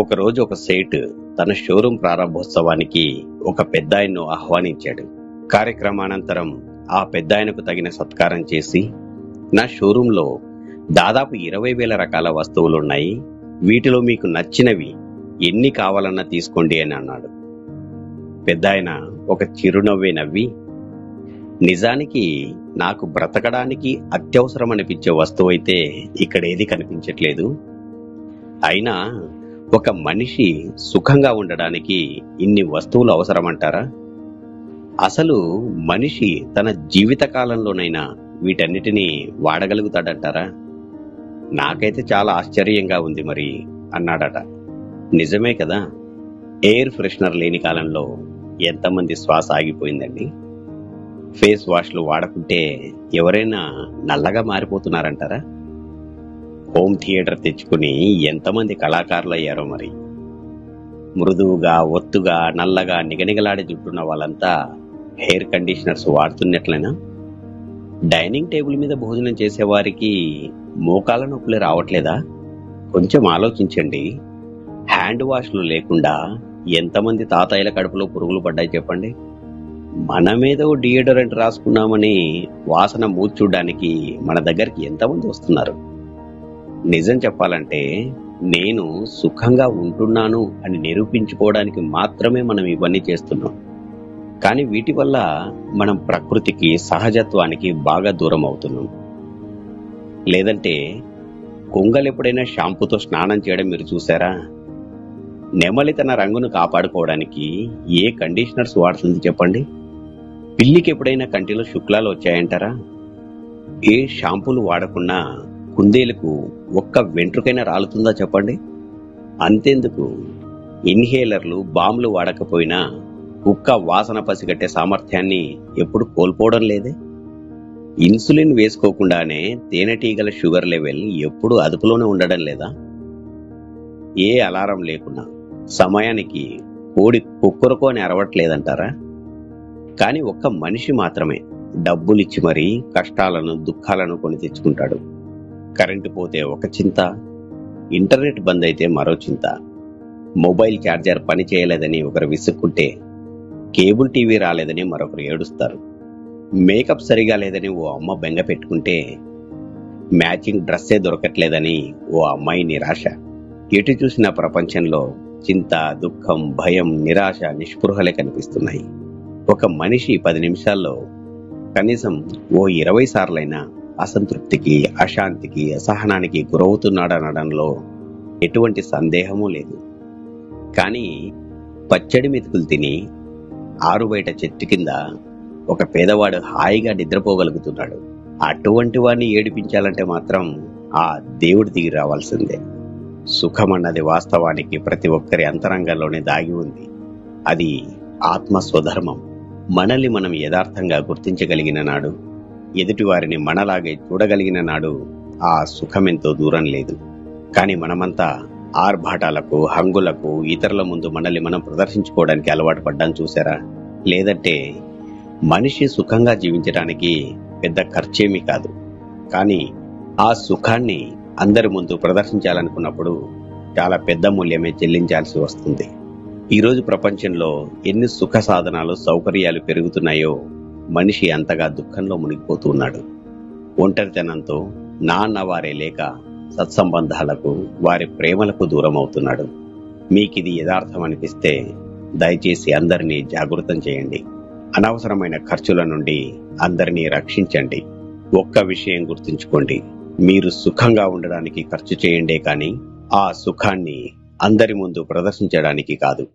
ఒకరోజు ఒక సేటు తన షోరూం ప్రారంభోత్సవానికి ఒక పెద్దాయన్ను ఆహ్వానించాడు. కార్యక్రమానంతరం ఆ పెద్దాయనకు తగిన సత్కారం చేసి, నా షోరూంలో దాదాపు 20,000 రకాల వస్తువులున్నాయి, వీటిలో మీకు నచ్చినవి ఎన్ని కావాలన్నా తీసుకోండి అని అన్నాడు. పెద్దాయన ఒక చిరునవ్వే నవ్వి, నిజానికి నాకు బ్రతకడానికి అత్యవసరం అనిపించే వస్తువు అయితే ఇక్కడ ఏది కనిపించట్లేదు. అయినా ఒక మనిషి సుఖంగా ఉండడానికి ఇన్ని వస్తువులు అవసరమంటారా? అసలు మనిషి తన జీవిత కాలంలోనైనా వీటన్నిటినీ వాడగలుగుతాడంటారా? నాకైతే చాలా ఆశ్చర్యంగా ఉంది మరి అన్నాడట. నిజమే కదా, ఎయిర్ ఫ్రెషనర్ లేని కాలంలో ఎంతమంది శ్వాస ఆగిపోయిందండి. ఫేస్ వాష్లు వాడకుంటే ఎవరైనా నల్లగా మారిపోతున్నారంటారా? హోమ్ థియేటర్ తెచ్చుకుని ఎంతమంది కళాకారులు అయ్యారో మరి. మృదువుగా, ఒత్తుగా, నల్లగా నిగనిగలాడి జుట్టున్న వాళ్ళంతా హెయిర్ కండిషనర్స్ వాడుతున్నట్లయినా? డైనింగ్ టేబుల్ మీద భోజనం చేసేవారికి మోకాల నొప్పులు రావట్లేదా? కొంచెం ఆలోచించండి. హ్యాండ్ వాష్లు లేకుండా ఎంతమంది తాతయ్యల కడుపులో పురుగులు పడ్డాయి చెప్పండి. మనమేదో డియోడరెంట్ రాసుకున్నామని వాసన మూర్చూడ్డానికి మన దగ్గరికి ఎంతమంది వస్తున్నారు? నిజం చెప్పాలంటే నేను సుఖంగా ఉంటున్నాను అని నిరూపించుకోవడానికి మాత్రమే మనం ఇవన్నీ చేస్తున్నాం. కానీ వీటి వల్ల మనం ప్రకృతికి, సహజత్వానికి బాగా దూరం అవుతున్నాం. లేదంటే కొంగలు ఎప్పుడైనా షాంపూతో స్నానం చేయడం మీరు చూసారా? నెమలి తన రంగును కాపాడుకోవడానికి ఏ కండిషనర్స్ వాడుతుంది చెప్పండి? పిల్లికి ఎప్పుడైనా కంటిలో శుక్లాలు వచ్చాయంటారా? ఏ షాంపూలు వాడకుండా కుందేలకు ఒక్క వెంట్రుకైనా రాలుతుందా చెప్పండి? అంతెందుకు, ఇన్హేలర్లు, బాంబులు వాడకపోయినా కుక్క వాసన పసిగట్టే సామర్థ్యాన్ని ఎప్పుడు కోల్పోవడం లేదే. ఇన్సులిన్ వేసుకోకుండానే తేనెటీగల షుగర్ లెవెల్ ఎప్పుడు అదుపులోనే ఉండడం లేదా? ఏ అలారం లేకున్నా సమయానికి కోడి కుక్కరుకో అని అరవట్లేదంటారా? కానీ ఒక్క మనిషి మాత్రమే డబ్బులిచ్చి మరీ కష్టాలను, దుఃఖాలను కొని తెచ్చుకుంటాడు. కరెంటు పోతే ఒక చింత, ఇంటర్నెట్ బంద్ అయితే మరో చింత, మొబైల్ ఛార్జర్ పని చేయలేదని ఒకరు విసుక్కుంటే కేబుల్ టీవీ రాలేదని మరొకరు ఏడుస్తారు. మేకప్ సరిగా లేదని ఓ అమ్మ బెంగ పెట్టుకుంటే మ్యాచింగ్ డ్రెస్సే దొరకట్లేదని ఓ అమ్మాయి నిరాశ. ఎటు చూసిన ప్రపంచంలో చింత, దుఃఖం, భయం, నిరాశ, నిస్పృహలే కనిపిస్తున్నాయి. ఒక మనిషి 10 నిమిషాల్లో కనీసం ఓ 20 సార్లైనా అసంతృప్తికి, అశాంతికి, అసహనానికి గురవుతున్నాడనడంలో ఎటువంటి సందేహమూ లేదు. కానీ పచ్చడి మెతుకులు తిని ఆరుబయట చెట్టు కింద ఒక పేదవాడు హాయిగా నిద్రపోగలుగుతున్నాడు. అటువంటి వాడిని ఏడిపించాలంటే మాత్రం ఆ దేవుడు దిగి రావాల్సిందే. సుఖమన్నది వాస్తవానికి ప్రతి ఒక్కరి అంతరంగంలోనే దాగి ఉంది. అది ఆత్మ స్వధర్మం. మనల్ని మనం యథార్థంగా గుర్తించగలిగిన నాడు, ఎదుటివారిని మనలాగే చూడగలిగిన నాడు ఆ సుఖమెంతో దూరం లేదు. కానీ మనమంతా ఆర్భాటాలకు, హంగులకు, ఇతరుల ముందు మనల్ని మనం ప్రదర్శించుకోవడానికి అలవాటు పడ్డాం చూసారా? లేదంటే మనిషి సుఖంగా జీవించడానికి పెద్ద ఖర్చేమీ కాదు. కానీ ఆ సుఖాన్ని అందరి ముందు ప్రదర్శించాలనుకున్నప్పుడు చాలా పెద్ద మూల్యమే చెల్లించాల్సి వస్తుంది. ఈరోజు ప్రపంచంలో ఎన్ని సుఖ సాధనాలు, సౌకర్యాలు పెరుగుతున్నాయో మనిషి అంతగా దుఃఖంలో మునిగిపోతూ ఉన్నాడు. ఒంటరితనంతో, నాన్నవారే లేక సత్సంబంధాలకు, వారి ప్రేమలకు దూరం అవుతున్నాడు. మీకిది యథార్థం అనిపిస్తే దయచేసి అందరినీ జాగృతం చేయండి. అనవసరమైన ఖర్చుల నుండి అందరినీ రక్షించండి. ఒక్క విషయం గుర్తుంచుకోండి, మీరు సుఖంగా ఉండడానికి ఖర్చు చేయండే కానీ ఆ సుఖాన్ని అందరి ముందు ప్రదర్శించడానికి కాదు.